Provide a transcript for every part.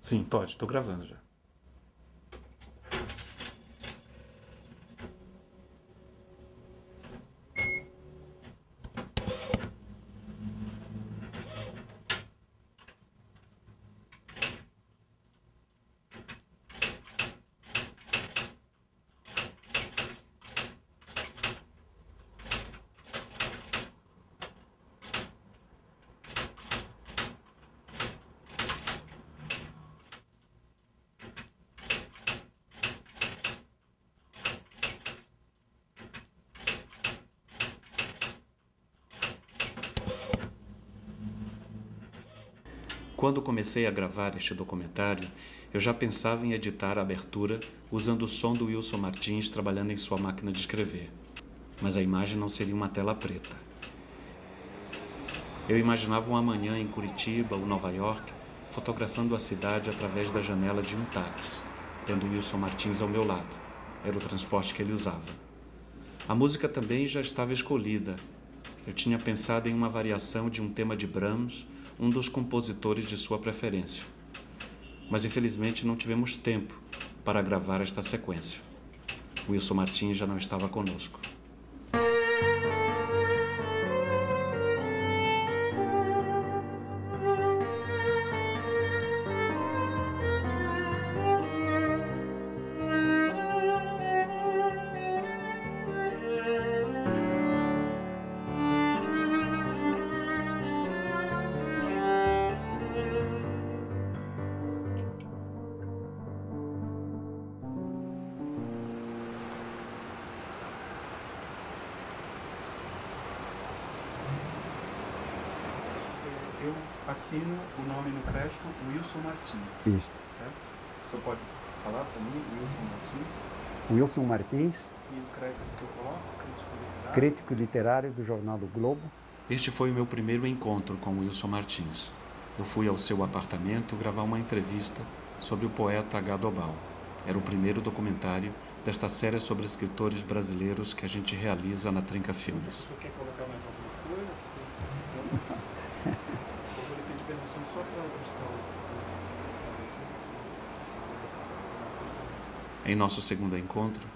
Sim, pode, estou gravando já. Quando comecei a gravar este documentário, eu já pensava em editar a abertura usando o som do Wilson Martins trabalhando em sua máquina de escrever. Mas a imagem não seria uma tela preta. Eu imaginava uma manhã em Curitiba ou Nova York, fotografando a cidade através da janela de um táxi, tendo Wilson Martins ao meu lado. Era o transporte que ele usava. A música também já estava escolhida. Eu tinha pensado em uma variação de um tema de Brahms, um dos compositores de sua preferência. Mas infelizmente não tivemos tempo para gravar esta sequência. Wilson Martins já não estava conosco. Eu assino o nome no crédito Wilson Martins. Isso. Certo? O senhor pode falar para mim, Wilson Martins? Wilson Martins, E o crédito que eu coloco, crítico literário? crítico literário do jornal do Globo. Este foi o meu primeiro encontro com Wilson Martins. Eu fui ao seu apartamento gravar uma entrevista sobre o poeta H. Dobal. Era o primeiro documentário desta série sobre escritores brasileiros que a gente realiza na Trinca Filmes. O senhor quer colocar mais alguma coisa? Eu vou lhe pedir permissão só para ajustar o... Em nosso segundo encontro,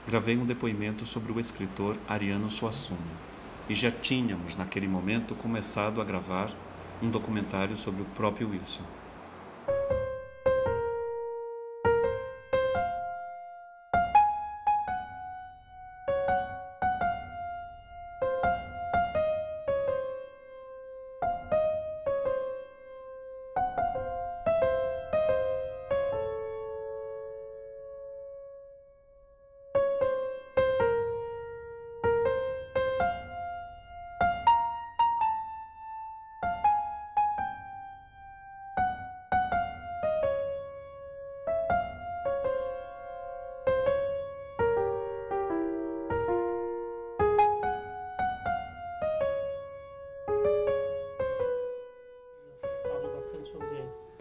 gravei um depoimento sobre o escritor Ariano Suassuna. E já tínhamos, naquele momento, começado a gravar um documentário sobre o próprio Wilson.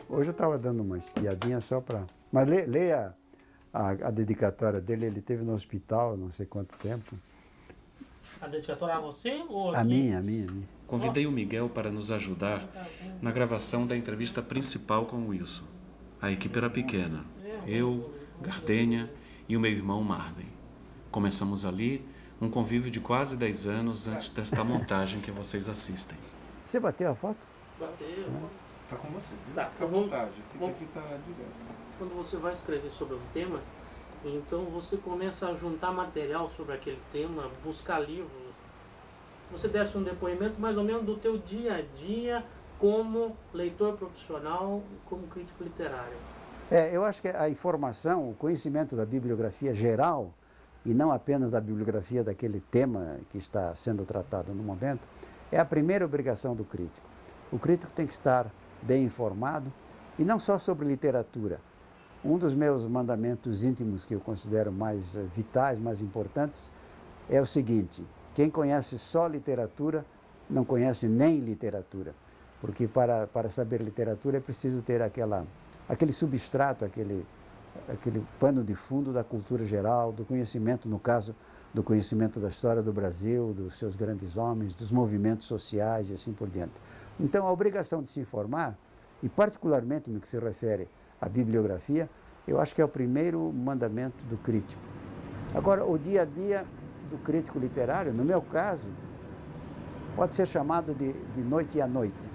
Hoje eu estava dando uma espiadinha só para... Mas leia a dedicatória dele, ele teve no hospital não sei quanto tempo. A dedicatória a você ou A aqui? minha. Convidei o Miguel para nos ajudar na gravação da entrevista principal com o Wilson. A equipe era pequena. Eu, Gardênia e o meu irmão Marden. Começamos ali um convívio de quase 10 anos antes desta montagem que vocês assistem. Você bateu a foto? Bateu. Tá com você, viu? Tá, Fica à vamos- vontade. Fica vamos- aqui, tá direto. Quando você vai escrever sobre um tema, então você começa a juntar material sobre aquele tema, buscar livros. Você desce um depoimento mais ou menos do teu dia a dia como leitor profissional, como crítico literário. Eu acho que a informação, o conhecimento da bibliografia geral, e não apenas da bibliografia daquele tema que está sendo tratado no momento, é a primeira obrigação do crítico. O crítico tem que estar bem informado, e não só sobre literatura. Um dos meus mandamentos íntimos que eu considero mais vitais, mais importantes, é o seguinte: quem conhece só literatura, não conhece nem literatura. Porque para saber literatura é preciso ter aquele substrato, aquele pano de fundo da cultura geral, do conhecimento, no caso, do conhecimento da história do Brasil, dos seus grandes homens, dos movimentos sociais e assim por diante. Então, a obrigação de se informar, e particularmente no que se refere a bibliografia, eu acho que é o primeiro mandamento do crítico. Agora, o dia a dia do crítico literário, no meu caso, pode ser chamado de noite à noite,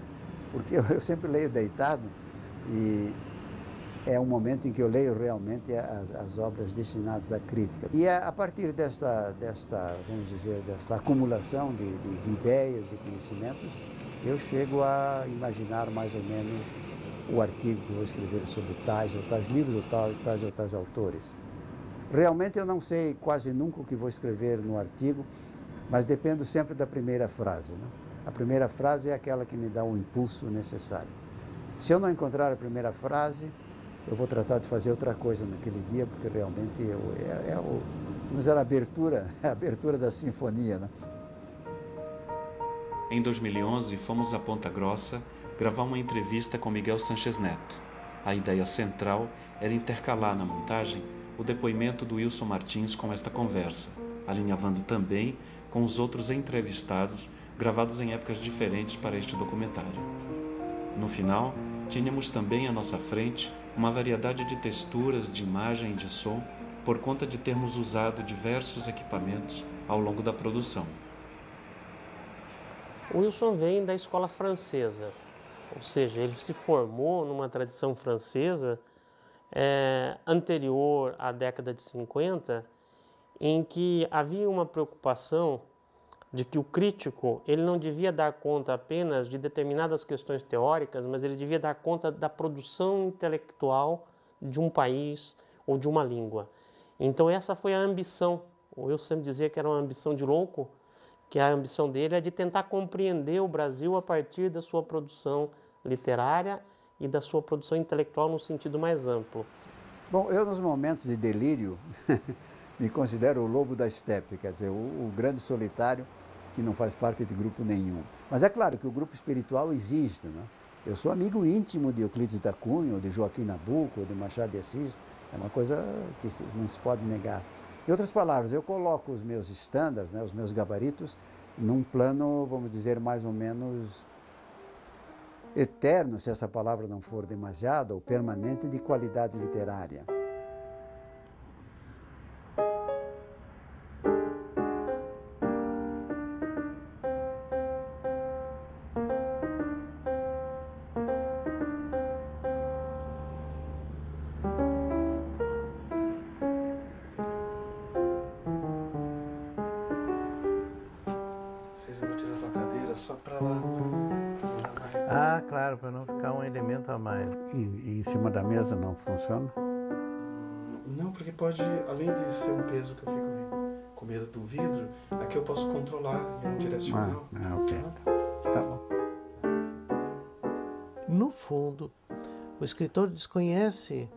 porque eu sempre leio deitado e é um momento em que eu leio realmente as obras destinadas à crítica. E é a partir desta vamos dizer, desta acumulação de ideias, de conhecimentos, eu chego a imaginar mais ou menos o artigo que vou escrever sobre tais ou tais livros, ou tais ou tais autores. Realmente eu não sei quase nunca o que vou escrever no artigo, mas dependo sempre da primeira frase, né? A primeira frase é aquela que me dá o impulso necessário. Se eu não encontrar a primeira frase, eu vou tratar de fazer outra coisa naquele dia, porque realmente vamos dizer, a abertura da sinfonia, né? Em 2011, fomos a Ponta Grossa gravar uma entrevista com Miguel Sánchez Neto. A ideia central era intercalar na montagem o depoimento do Wilson Martins com esta conversa, alinhavando também com os outros entrevistados gravados em épocas diferentes para este documentário. No final, tínhamos também à nossa frente uma variedade de texturas, de imagem e de som, por conta de termos usado diversos equipamentos ao longo da produção. O Wilson vem da escola francesa, ou seja, ele se formou numa tradição francesa anterior à década de 50, em que havia uma preocupação de que o crítico ele não devia dar conta apenas de determinadas questões teóricas, mas ele devia dar conta da produção intelectual de um país ou de uma língua. Então essa foi a ambição. O Wilson sempre dizia que era uma ambição de louco, que a ambição dele é de tentar compreender o Brasil a partir da sua produção literária e da sua produção intelectual no sentido mais amplo. Bom, eu nos momentos de delírio me considero o lobo da estepe, quer dizer, o grande solitário que não faz parte de grupo nenhum. Mas é claro que o grupo espiritual existe, né? Eu sou amigo íntimo de Euclides da Cunha, ou de Joaquim Nabuco, ou de Machado de Assis, é uma coisa que não se pode negar. Em outras palavras, eu coloco os meus estándares, né, os meus gabaritos, num plano, vamos dizer, mais ou menos eterno, se essa palavra não for demasiada, ou permanente, de qualidade literária. Eu vou tirar a tua cadeira só para lá. Ah, claro, para não ficar um elemento a mais. E em cima da mesa não funciona? Não, porque pode, além de ser um peso que eu fico com medo do vidro, aqui eu posso controlar em um direcional. Ok. Tá bom. No fundo, o escritor desconhece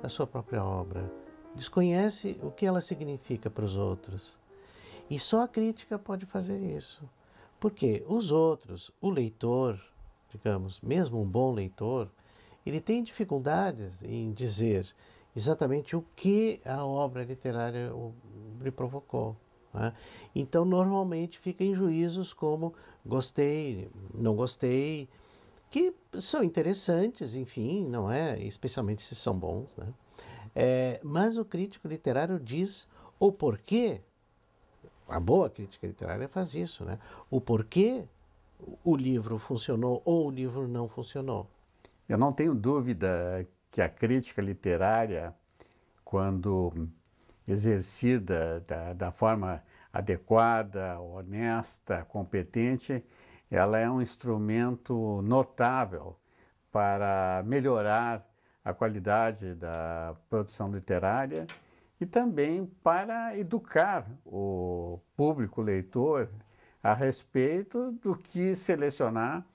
a sua própria obra, desconhece o que ela significa para os outros. E só a crítica pode fazer isso. Porque os outros, o leitor, digamos, mesmo um bom leitor, ele tem dificuldades em dizer exatamente o que a obra literária lhe provocou, né? Então, normalmente, fica em juízos como gostei, não gostei, que são interessantes, enfim, não é? Especialmente se são bons, né? Mas o crítico literário diz o porquê. A boa crítica literária faz isso, né? O porquê o livro funcionou ou o livro não funcionou. Eu não tenho dúvida que a crítica literária, quando exercida da forma adequada, honesta, competente, ela é um instrumento notável para melhorar a qualidade da produção literária e também para educar o público leitor a respeito do que selecionar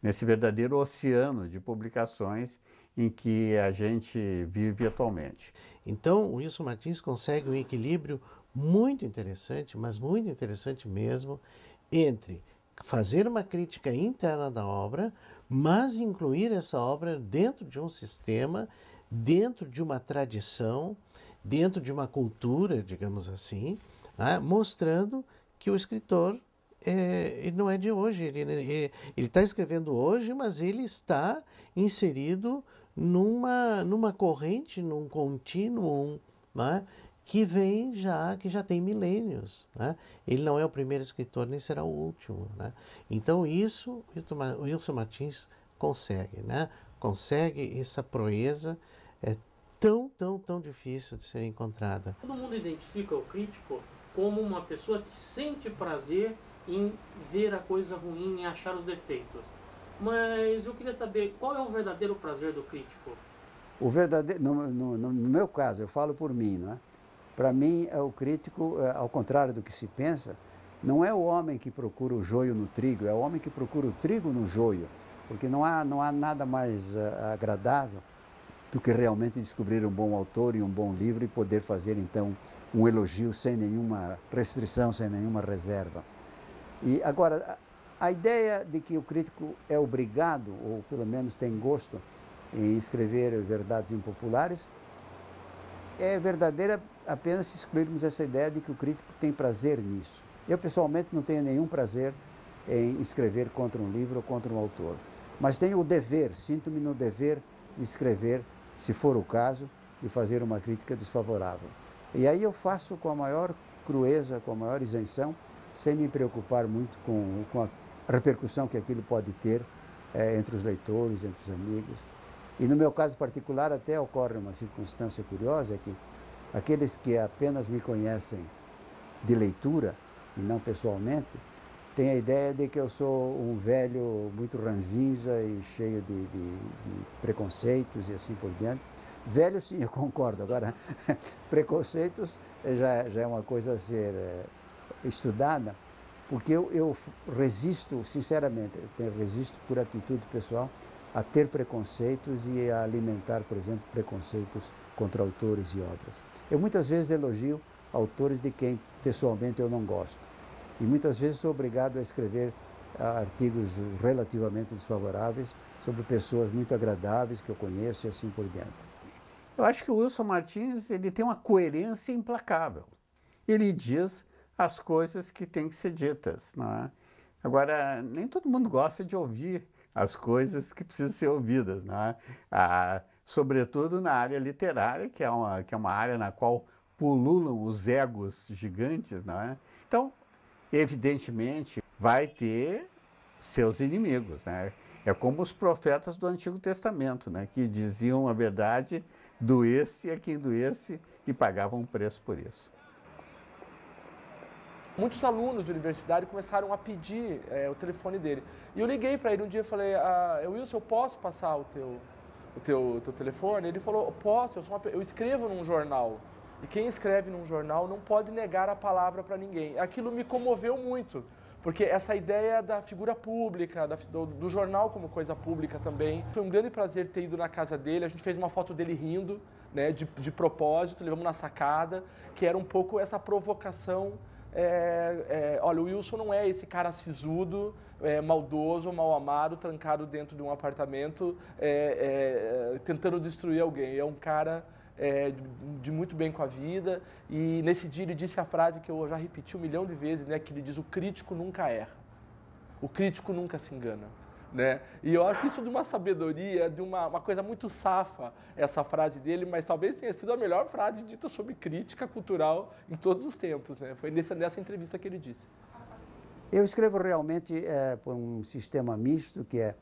nesse verdadeiro oceano de publicações em que a gente vive atualmente. Então, o Wilson Martins consegue um equilíbrio muito interessante, mas muito interessante mesmo, entre fazer uma crítica interna da obra, mas incluir essa obra dentro de um sistema, dentro de uma tradição, dentro de uma cultura, digamos assim, né, mostrando que o escritor ele não é de hoje, ele está escrevendo hoje, mas ele está inserido numa corrente, num contínuo, né, que já tem milênios, né? Ele não é o primeiro escritor, nem será o último, né? Então isso o Wilson Martins consegue, né? Consegue essa proeza tão difícil de ser encontrada. Todo mundo identifica o crítico como uma pessoa que sente prazer em ver a coisa ruim, em achar os defeitos. Mas eu queria saber, qual é o verdadeiro prazer do crítico? O verdadeiro, no meu caso, eu falo por mim, não é? Para mim, o crítico, ao contrário do que se pensa, não é o homem que procura o joio no trigo, é o homem que procura o trigo no joio, porque não há nada mais agradável do que realmente descobrir um bom autor e um bom livro e poder fazer, então, um elogio sem nenhuma restrição, sem nenhuma reserva. E agora, a ideia de que o crítico é obrigado, ou pelo menos tem gosto, em escrever verdades impopulares, é verdadeira apenas se excluirmos essa ideia de que o crítico tem prazer nisso. Eu, pessoalmente, não tenho nenhum prazer em escrever contra um livro ou contra um autor, mas tenho o dever, sinto-me no dever de escrever, se for o caso, de fazer uma crítica desfavorável. E aí eu faço com a maior crueza, com a maior isenção, sem me preocupar muito com a repercussão que aquilo pode ter entre os leitores, entre os amigos. E no meu caso particular até ocorre uma circunstância curiosa, é que aqueles que apenas me conhecem de leitura e não pessoalmente, têm a ideia de que eu sou um velho muito ranzinza e cheio de preconceitos e assim por diante. Velho, sim, eu concordo. Agora, preconceitos já é uma coisa a ser estudada, porque eu resisto, sinceramente, resisto por atitude pessoal a ter preconceitos e a alimentar, por exemplo, preconceitos contra autores e obras. Eu muitas vezes elogio autores de quem pessoalmente eu não gosto. E muitas vezes sou obrigado a escrever artigos relativamente desfavoráveis sobre pessoas muito agradáveis que eu conheço e assim por diante. Eu acho que o Wilson Martins ele tem uma coerência implacável. Ele diz as coisas que têm que ser ditas, não é? Agora, nem todo mundo gosta de ouvir as coisas que precisam ser ouvidas, não é? Sobretudo na área literária, que é uma área na qual pululam os egos gigantes, não é? Então, evidentemente, vai ter seus inimigos, né? É como os profetas do Antigo Testamento, né? Que diziam a verdade, doesse a quem doesse e pagavam um preço por isso. Muitos alunos de universidade começaram a pedir o telefone dele. E eu liguei para ele um dia e falei, Wilson, eu posso passar o teu telefone? Ele falou, posso, eu escrevo num jornal. E quem escreve num jornal não pode negar a palavra para ninguém. Aquilo me comoveu muito, porque essa ideia da figura pública, do jornal como coisa pública também. Foi um grande prazer ter ido na casa dele, a gente fez uma foto dele rindo, né, de propósito, levamos na sacada, que era um pouco essa provocação. Olha, o Wilson não é esse cara sisudo, maldoso, mal amado, trancado dentro de um apartamento, tentando destruir alguém. É um cara de muito bem com a vida. E nesse dia ele disse a frase que eu já repeti 1 milhão de vezes, né, que ele diz: o crítico nunca erra, o crítico nunca se engana. Né? E eu acho isso de uma sabedoria, de uma coisa muito safa, essa frase dele, mas talvez tenha sido a melhor frase dita sobre crítica cultural em todos os tempos. Né? Foi nessa entrevista que ele disse. Eu escrevo realmente por um sistema misto, que é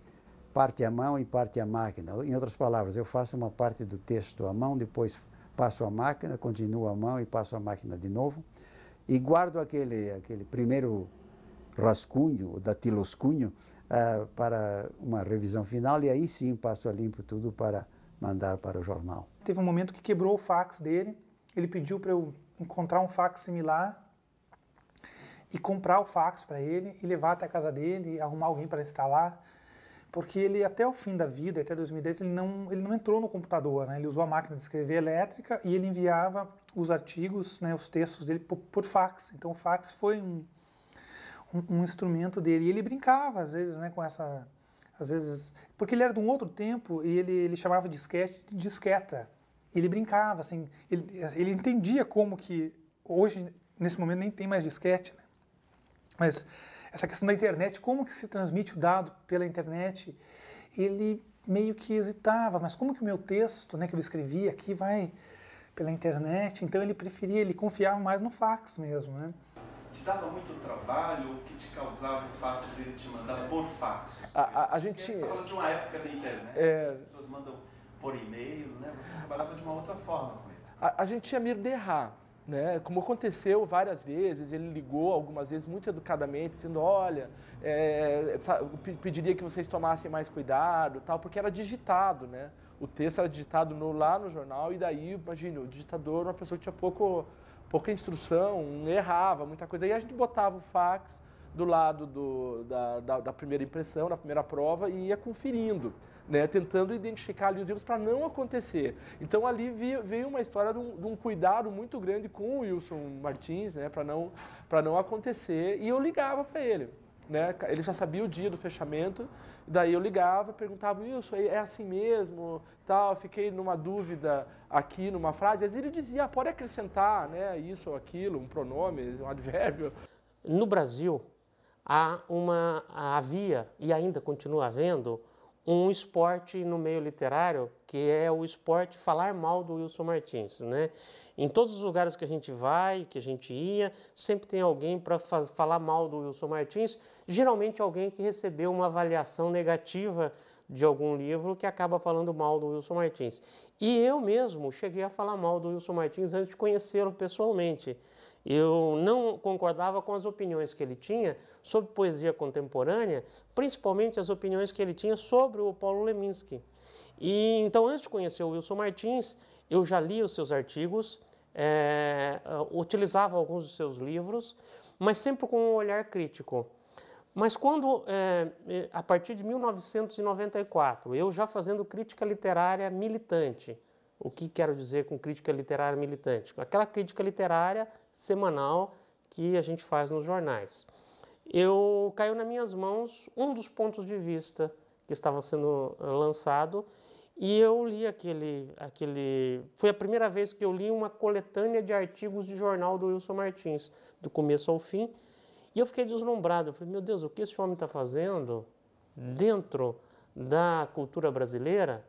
parte à mão e parte à máquina. Em outras palavras, eu faço uma parte do texto à mão, depois passo à máquina, continuo à mão e passo à máquina de novo, e guardo aquele primeiro rascunho, datiloscunho, para uma revisão final, e aí sim passo a limpo tudo para mandar para o jornal. Teve um momento que quebrou o fax dele, ele pediu para eu encontrar um fax similar e comprar o fax para ele e levar até a casa dele, arrumar alguém para instalar, porque ele até o fim da vida, até 2010, ele não entrou no computador, né? Ele usou a máquina de escrever elétrica e ele enviava os artigos, né, os textos dele por fax. Então o fax foi um instrumento dele. E ele brincava, às vezes, né, com essa... Às vezes, porque ele era de um outro tempo e ele chamava disquete de disqueta. Ele brincava, assim, ele entendia como que hoje, nesse momento, nem tem mais disquete, né? Mas essa questão da internet, como que se transmite o dado pela internet, ele meio que hesitava, mas como que o meu texto, né, que eu escrevi aqui vai pela internet, então ele confiava mais no fax mesmo, né? Te dava muito trabalho, o que te causava o fato de ele te mandar por fax? A gente tinha... tinha... falando de uma época da internet, as pessoas mandam por e-mail, né? Você trabalhava de uma outra forma com ele. A gente tinha Mirderra, né? Como aconteceu várias vezes, ele ligou algumas vezes muito educadamente, dizendo, olha, pediria que vocês tomassem mais cuidado, tal, porque era digitado, né? O texto era digitado lá no jornal e daí, imagina, o digitador, uma pessoa que tinha pouca instrução, errava muita coisa. Aí a gente botava o fax do lado da primeira impressão, da primeira prova e ia conferindo, né, tentando identificar ali os erros para não acontecer. Então ali veio uma história de um cuidado muito grande com o Wilson Martins, né, para não acontecer, e eu ligava para ele. Né, ele já sabia o dia do fechamento, daí eu ligava, perguntava, Wilson, é assim mesmo, tal, fiquei numa dúvida aqui numa frase, às vezes ele dizia, pode acrescentar, né, isso ou aquilo, um pronome, um advérbio. No Brasil, havia e ainda continua havendo um esporte no meio literário, que é o esporte falar mal do Wilson Martins, né? Em todos os lugares que a gente vai, que a gente ia, sempre tem alguém para falar mal do Wilson Martins, geralmente alguém que recebeu uma avaliação negativa de algum livro que acaba falando mal do Wilson Martins. E eu mesmo cheguei a falar mal do Wilson Martins antes de conhecê-lo pessoalmente. Eu não concordava com as opiniões que ele tinha sobre poesia contemporânea, principalmente as opiniões que ele tinha sobre o Paulo Leminski. E então, antes de conhecer o Wilson Martins, eu já li os seus artigos, utilizava alguns dos seus livros, mas sempre com um olhar crítico. Mas quando, a partir de 1994, eu já fazendo crítica literária militante, o que quero dizer com crítica literária militante? Aquela crítica literária semanal que a gente faz nos jornais. Caiu nas minhas mãos um dos pontos de vista que estava sendo lançado e eu li Foi a primeira vez que eu li uma coletânea de artigos de jornal do Wilson Martins, do começo ao fim, e eu fiquei deslumbrado. Eu falei, meu Deus, o que esse homem está fazendo dentro da cultura brasileira?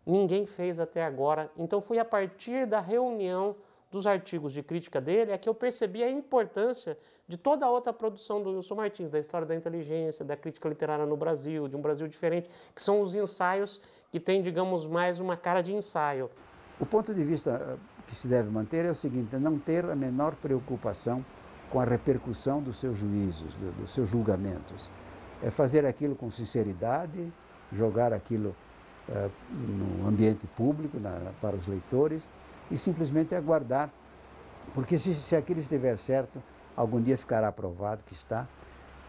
Ninguém fez até agora. Então foi a partir da reunião dos artigos de crítica dele é que eu percebi a importância de toda a outra produção do Wilson Martins, da história da inteligência, da crítica literária no Brasil, de um Brasil diferente, que são os ensaios que têm, digamos, mais uma cara de ensaio. O ponto de vista que se deve manter é o seguinte, é não ter a menor preocupação com a repercussão dos seus juízos, dos seus julgamentos. É fazer aquilo com sinceridade, jogar aquilo no ambiente público, para os leitores, e simplesmente aguardar, porque se aquilo estiver certo, algum dia ficará provado que está,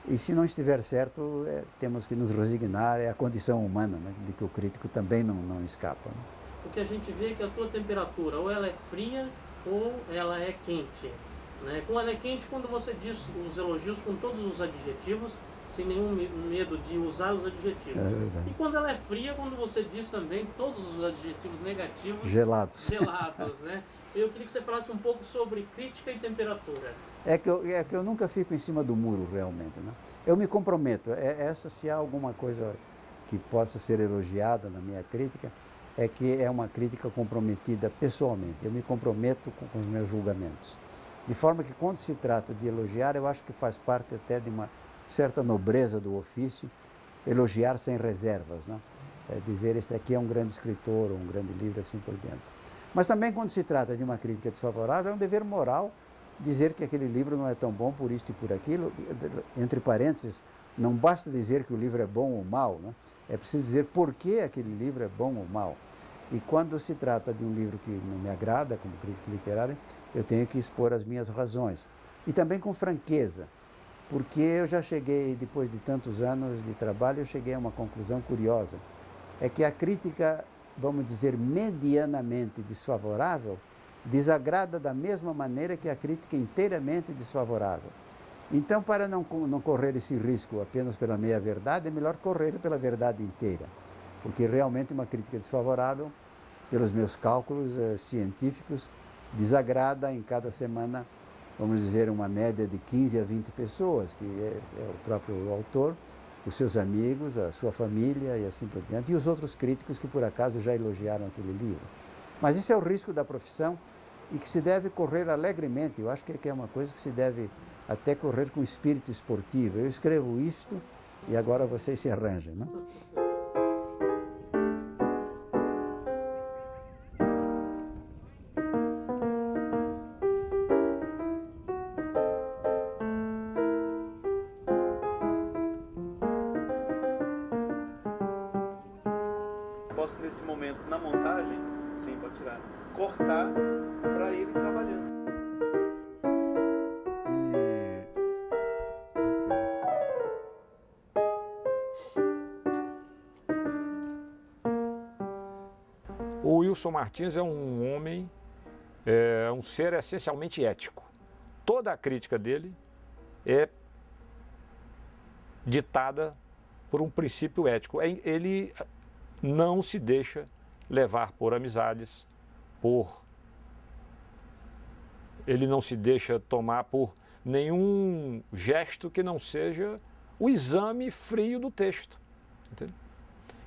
e se não estiver certo, temos que nos resignar, é a condição humana, né, de que o crítico também não escapa. Né? O que a gente vê é que a tua temperatura, ou ela é fria, ou ela é quente. Né? Quando ela é quente, quando você diz os elogios com todos os adjetivos, sem nenhum medo de usar os adjetivos. É verdade. E quando ela é fria, quando você diz também todos os adjetivos negativos... Gelados. Né? Eu queria que você falasse um pouco sobre crítica e temperatura. É que eu nunca fico em cima do muro, realmente. Né? Eu me comprometo. Se há alguma coisa que possa ser elogiada na minha crítica, é que é uma crítica comprometida pessoalmente. Eu me comprometo com os meus julgamentos. De forma que, quando se trata de elogiar, eu acho que faz parte até de uma certa nobreza do ofício, elogiar sem reservas, né? Dizer este aqui é um grande escritor, um grande livro, assim por diante. Mas também quando se trata de uma crítica desfavorável, é um dever moral dizer que aquele livro não é tão bom por isto e por aquilo. Entre parênteses, não basta dizer que o livro é bom ou mau, né? É preciso dizer por que aquele livro é bom ou mau. E quando se trata de um livro que não me agrada, como crítico literário, eu tenho que expor as minhas razões. E também com franqueza. Porque eu já cheguei, depois de tantos anos de trabalho, eu cheguei a uma conclusão curiosa. É que a crítica, vamos dizer, medianamente desfavorável, desagrada da mesma maneira que a crítica inteiramente desfavorável. Então, para não correr esse risco apenas pela meia-verdade, é melhor correr pela verdade inteira. Porque realmente uma crítica desfavorável, pelos meus cálculos científicos, desagrada em cada semana, vamos dizer, uma média de 15 a 20 pessoas, que é o próprio autor, os seus amigos, a sua família e assim por diante, e os outros críticos que por acaso já elogiaram aquele livro. Mas isso é o risco da profissão e que se deve correr alegremente. Eu acho que é uma coisa que se deve até correr com espírito esportivo. Eu escrevo isto e agora vocês se arranjem, não? Posso, nesse momento, na montagem, sim, pode tirar, cortar para ele trabalhando. O Wilson Martins é um homem, um ser essencialmente ético. Toda a crítica dele é ditada por um princípio ético. Ele não se deixa levar por amizades, ele não se deixa tomar por nenhum gesto que não seja o exame frio do texto. Entendeu?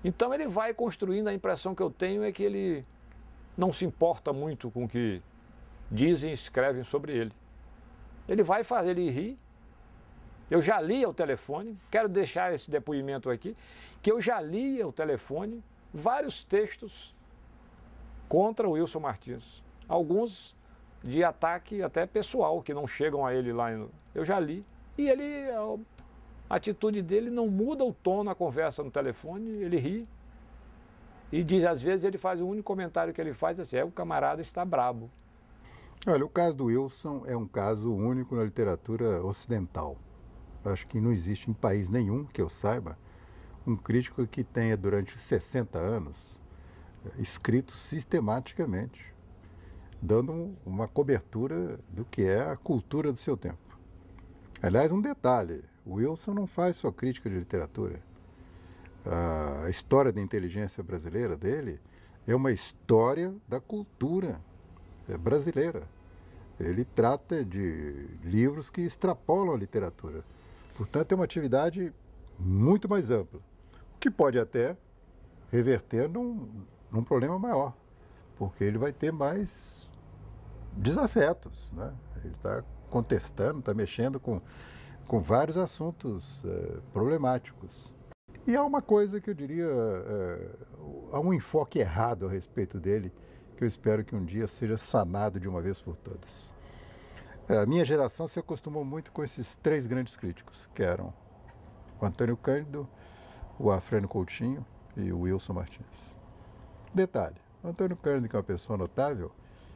Então ele vai construindo, a impressão que eu tenho é que ele não se importa muito com o que dizem e escrevem sobre ele. Ele vai fazer, ele ri. Eu já li ao telefone, quero deixar esse depoimento aqui, que eu já li ao telefone vários textos contra o Wilson Martins. Alguns de ataque até pessoal, que não chegam a ele lá. Eu já li. E ele, a atitude dele não muda o tom na conversa no telefone, ele ri. E diz, às vezes ele faz, o único comentário que ele faz assim, o camarada está brabo. Olha, o caso do Wilson é um caso único na literatura ocidental. Acho que não existe em país nenhum, que eu saiba, um crítico que tenha durante 60 anos escrito sistematicamente, dando uma cobertura do que é a cultura do seu tempo. Aliás, um detalhe, o Wilson não faz só crítica de literatura. A história da inteligência brasileira dele é uma história da cultura brasileira. Ele trata de livros que extrapolam a literatura. Portanto, é uma atividade muito mais ampla, o que pode até reverter num problema maior, porque ele vai ter mais desafetos, né? Ele está contestando, está mexendo com vários assuntos problemáticos. E há uma coisa que eu diria, há um enfoque errado a respeito dele, que eu espero que um dia seja sanado de uma vez por todas. A minha geração se acostumou muito com esses três grandes críticos, que eram o Antônio Cândido, o Afrânio Coutinho e o Wilson Martins. Detalhe, o Antônio Cândido, que é uma pessoa notável,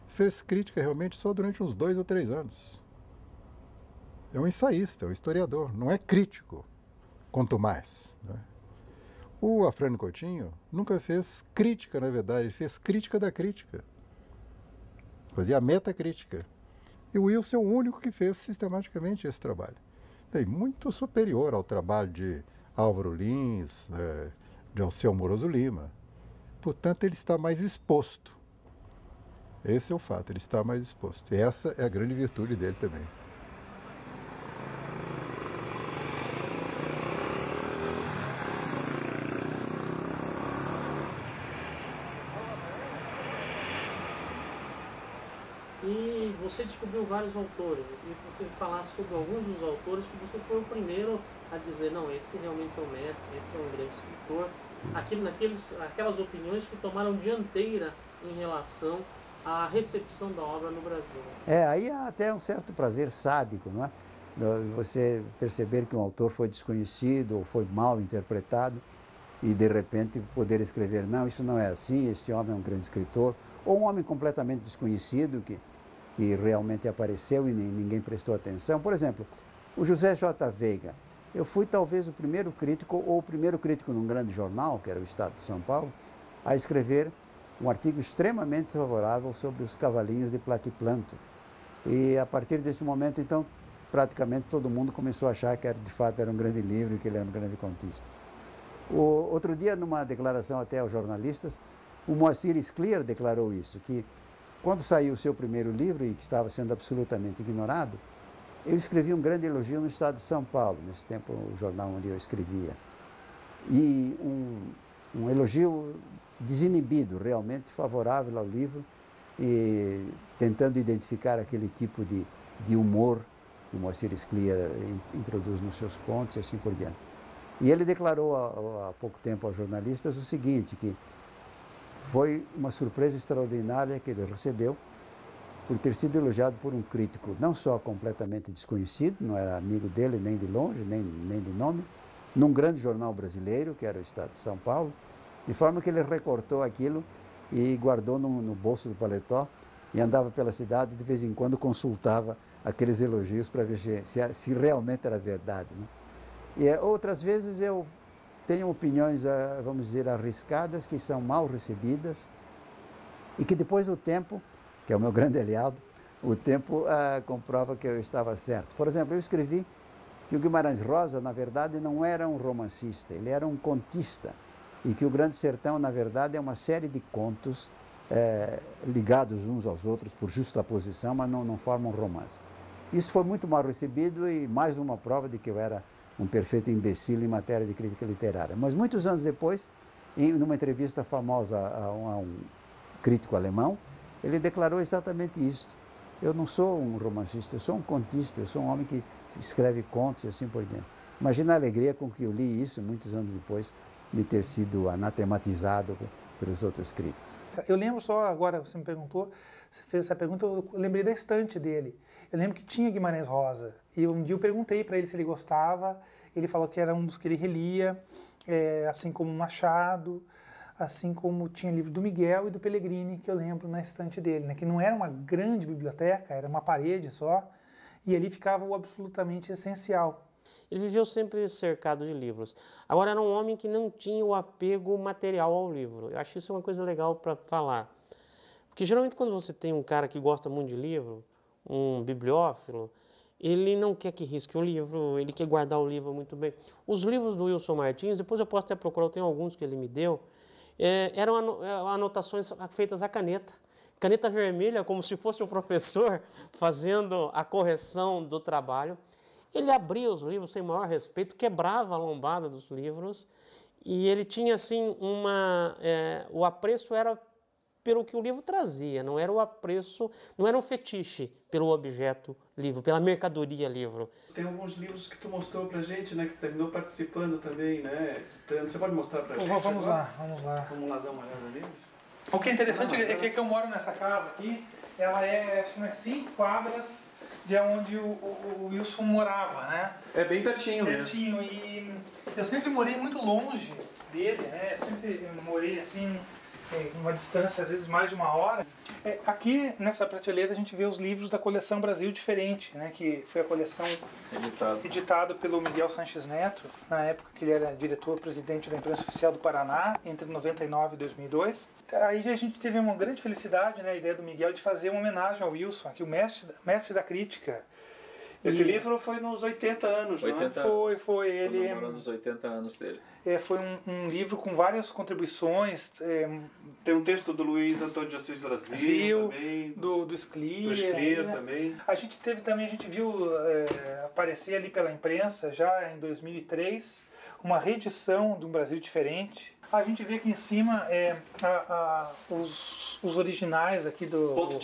fez crítica realmente só durante uns 2 ou 3 anos. É um ensaísta, é um historiador, não é crítico, quanto mais, né? O Afrânio Coutinho nunca fez crítica, na verdade, ele fez crítica da crítica. Fazia a metacrítica. E o Wilson é o único que fez sistematicamente esse trabalho. Muito superior ao trabalho de Álvaro Lins, de Alceu Moroso Lima. Portanto, ele está mais exposto. Esse é o fato, ele está mais exposto. E essa é a grande virtude dele também. E você descobriu vários autores. Eu queria que você falasse sobre alguns dos autores que você foi o primeiro a dizer, não, esse realmente é o mestre, esse é um grande escritor. Aquelas opiniões que tomaram dianteira em relação à recepção da obra no Brasil. Aí há até um certo prazer sádico, não é? Você perceber que um autor foi desconhecido ou foi mal interpretado e de repente poder escrever, não, isso não é assim, este homem é um grande escritor, ou um homem completamente desconhecido que realmente apareceu e ninguém prestou atenção. Por exemplo, o José J. Veiga. Eu fui talvez o primeiro crítico, ou o primeiro crítico num grande jornal, que era o Estado de São Paulo, a escrever um artigo extremamente favorável sobre os cavalinhos de Platiplanto. E a partir desse momento, então, praticamente todo mundo começou a achar que de fato era um grande livro e que ele era um grande contista. Outro dia, numa declaração até aos jornalistas, o Moacir Scliar declarou isso, que quando saiu o seu primeiro livro e que estava sendo absolutamente ignorado, Eu escrevi um grande elogio no estado de São Paulo, nesse tempo, o jornal onde eu escrevia. E um elogio desinibido, realmente favorável ao livro, e tentando identificar aquele tipo de humor que o Moacir Scliar introduz nos seus contos e assim por diante. E ele declarou há pouco tempo aos jornalistas o seguinte, que foi uma surpresa extraordinária que ele recebeu por ter sido elogiado por um crítico não só completamente desconhecido, não era amigo dele nem de longe, nem de nome, num grande jornal brasileiro, que era o Estado de São Paulo, de forma que ele recortou aquilo e guardou no bolso do paletó e andava pela cidade e de vez em quando consultava aqueles elogios para ver se realmente era verdade, né? E outras vezes eu tenho opiniões, vamos dizer, arriscadas, que são mal recebidas e que depois o tempo, que é o meu grande aliado, o tempo comprova que eu estava certo. Por exemplo, eu escrevi que o Guimarães Rosa, na verdade, não era um romancista, ele era um contista. E que o Grande Sertão, na verdade, é uma série de contos ligados uns aos outros por justaposição, mas não formam romance. Isso foi muito mal recebido e mais uma prova de que eu era um perfeito imbecil em matéria de crítica literária. Mas muitos anos depois, numa entrevista famosa a um crítico alemão, ele declarou exatamente isto. Eu não sou um romancista, eu sou um contista, eu sou um homem que escreve contos e assim por diante. Imagina a alegria com que eu li isso muitos anos depois de ter sido anatematizado pelos outros críticos. Eu lembro só, agora você me perguntou, você fez essa pergunta, eu lembrei da estante dele. Eu lembro que tinha Guimarães Rosa, e um dia eu perguntei para ele se ele gostava, ele falou que era um dos que ele relia, assim como Machado, assim como tinha livro do Miguel e do Pellegrini, que eu lembro na estante dele, né? Que não era uma grande biblioteca, era uma parede só, e ali ficava o absolutamente essencial. Ele viveu sempre cercado de livros. Agora, era um homem que não tinha o apego material ao livro. Eu acho isso uma coisa legal para falar. Porque, geralmente, quando você tem um cara que gosta muito de livro, um bibliófilo, ele não quer que risque o livro, ele quer guardar o livro muito bem. Os livros do Wilson Martins, depois eu posso até procurar, eu tenho alguns que ele me deu, eram anotações feitas à caneta. Caneta vermelha, como se fosse o professor fazendo a correção do trabalho. Ele abria os livros sem maior respeito, quebrava a lombada dos livros e ele tinha assim o apreço era pelo que o livro trazia, não era o apreço, não era um fetiche pelo objeto livro, pela mercadoria livro. Tem alguns livros que tu mostrou pra gente, né, que tu terminou participando também, né? Você pode mostrar pra gente? Vamos agora? Vamos lá. Vamos lá dar uma olhada neles? O que é interessante é que eu moro nessa casa aqui, ela acho que umas 5 quadras de onde o Wilson morava, né? É bem pertinho mesmo. Pertinho, e eu sempre morei muito longe dele, né? Eu sempre morei assim, uma distância, às vezes mais de 1 hora. Aqui nessa prateleira a gente vê os livros da coleção Brasil Diferente, né? Que foi a coleção editada pelo Miguel Sanches Neto, na época que ele era diretor-presidente da Imprensa Oficial do Paraná, entre 99 e 2002. Aí a gente teve uma grande felicidade, né, a ideia do Miguel de fazer uma homenagem ao Wilson, aqui o mestre da crítica. Esse livro foi nos 80 anos, 80 não é? Foi. Ele comemorando os 80 anos dele. Foi um livro com várias contribuições. Tem um texto do Luiz Antônio de Assis Brasil também. Do Scliar. Do Scliar também. A gente viu aparecer ali pela imprensa, já em 2003, uma reedição de Um Brasil Diferente. A gente vê aqui em cima os originais aqui do Ponto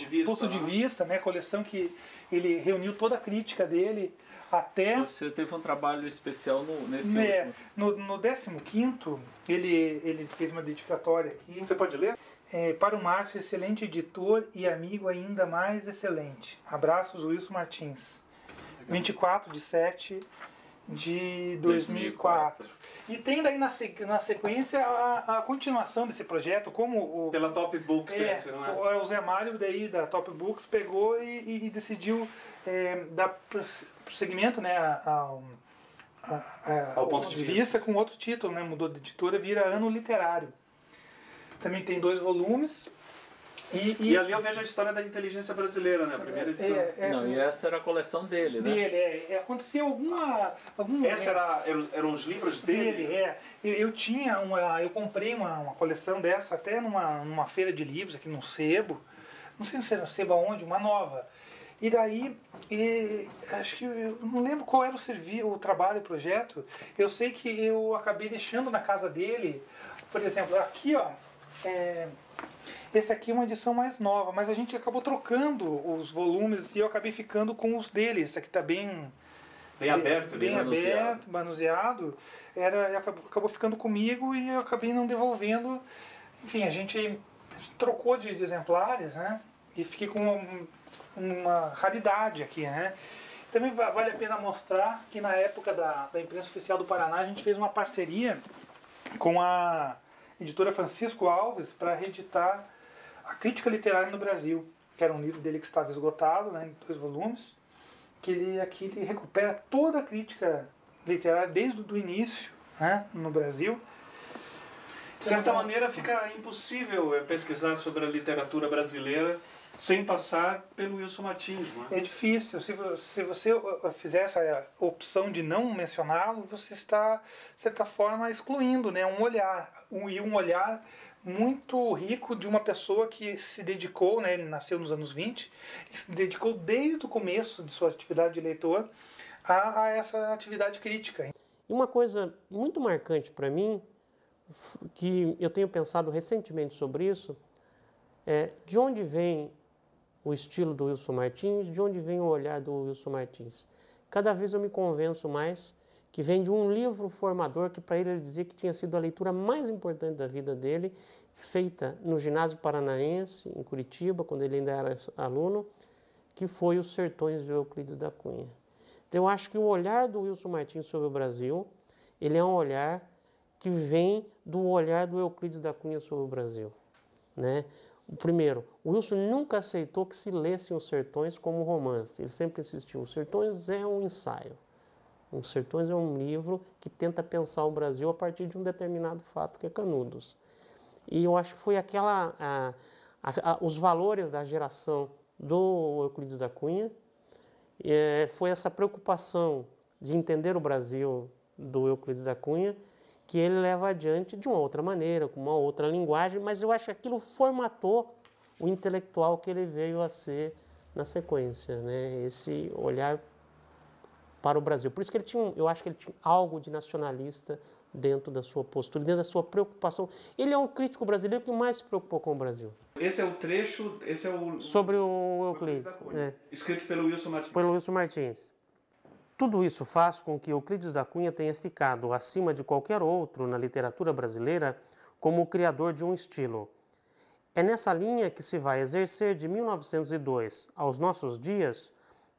de Vista, né? A coleção que ele reuniu toda a crítica dele até... Você teve um trabalho especial nesse último. No 15º, ele fez uma dedicatória aqui. Você pode ler? Para o Márcio, excelente editor e amigo ainda mais excelente. Abraços, Wilson Martins. 24/7 de 2004. E tem daí na sequência a continuação desse projeto, como pela Top Books, não é? O Zé Mário daí da Top Books pegou e decidiu dar prosseguimento, né, ao Ponto de Vista com outro título, né, mudou de editora, vira Ano Literário. Também tem 2 volumes. E ali eu vejo a história da inteligência brasileira, né? A primeira edição. E essa era a coleção dele, né? Aconteceu algum... eram os livros dele? Eu comprei uma coleção dessa até numa feira de livros aqui no Sebo. Não sei se era no Sebo aonde, uma nova. E daí, acho que eu não lembro qual era o trabalho, o projeto. Eu sei que eu acabei deixando na casa dele, por exemplo, aqui, ó, esse aqui é uma edição mais nova, mas a gente acabou trocando os volumes e eu acabei ficando com os dele. Esse aqui tá bem aberto, bem aberto, manuseado. Acabou ficando comigo e eu acabei não devolvendo. Enfim, a gente trocou de exemplares, né? E fiquei com uma raridade aqui, né? Também vale a pena mostrar que na época da imprensa oficial do Paraná a gente fez uma parceria com a editora Francisco Alves para reeditar A Crítica Literária no Brasil, que era um livro dele que estava esgotado, né, em 2 volumes, que ele recupera toda a crítica literária desde o início, né, no Brasil. De certa maneira fica impossível pesquisar sobre a literatura brasileira sem passar pelo Wilson Martins, não é? É difícil. Se você fizer essa opção de não mencioná-lo, você está, de certa forma, excluindo, né, um olhar. Um olhar muito rico de uma pessoa que se dedicou, né, ele nasceu nos anos 20, e se dedicou desde o começo de sua atividade de leitor a essa atividade crítica. E uma coisa muito marcante para mim, que eu tenho pensado recentemente sobre isso, é de onde vem o estilo do Wilson Martins, de onde vem o olhar do Wilson Martins. Cada vez eu me convenço mais que vem de um livro formador que para ele dizia que tinha sido a leitura mais importante da vida dele, feita no Ginásio Paranaense, em Curitiba, quando ele ainda era aluno, que foi Os Sertões de Euclides da Cunha. Então eu acho que o olhar do Wilson Martins sobre o Brasil, ele é um olhar que vem do olhar do Euclides da Cunha sobre o Brasil, né? Primeiro, o Wilson nunca aceitou que se lessem Os Sertões como romance. Ele sempre insistiu, Os Sertões é um ensaio. Os Sertões é um livro que tenta pensar o Brasil a partir de um determinado fato, que é Canudos. E eu acho que foi os valores da geração do Euclides da Cunha, foi essa preocupação de entender o Brasil do Euclides da Cunha, que ele leva adiante de uma outra maneira, com uma outra linguagem, mas eu acho que aquilo formatou o intelectual que ele veio a ser na sequência, né? Esse olhar para o Brasil. Por isso que eu acho que ele tinha algo de nacionalista dentro da sua postura, dentro da sua preocupação. Ele é um crítico brasileiro que mais se preocupou com o Brasil. Esse é o trecho, sobre o Euclides, escrito pelo Wilson Martins. Pelo Wilson Martins. Tudo isso faz com que Euclides da Cunha tenha ficado acima de qualquer outro na literatura brasileira como o criador de um estilo. É nessa linha que se vai exercer de 1902 aos nossos dias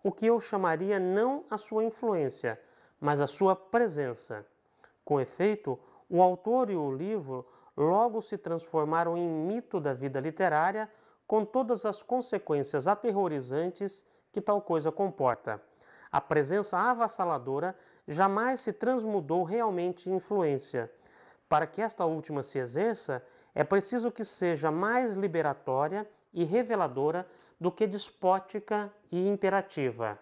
o que eu chamaria não a sua influência, mas a sua presença. Com efeito, o autor e o livro logo se transformaram em mito da vida literária, com todas as consequências aterrorizantes que tal coisa comporta. A presença avassaladora jamais se transmudou realmente em influência. Para que esta última se exerça, é preciso que seja mais liberatória e reveladora do que despótica e imperativa.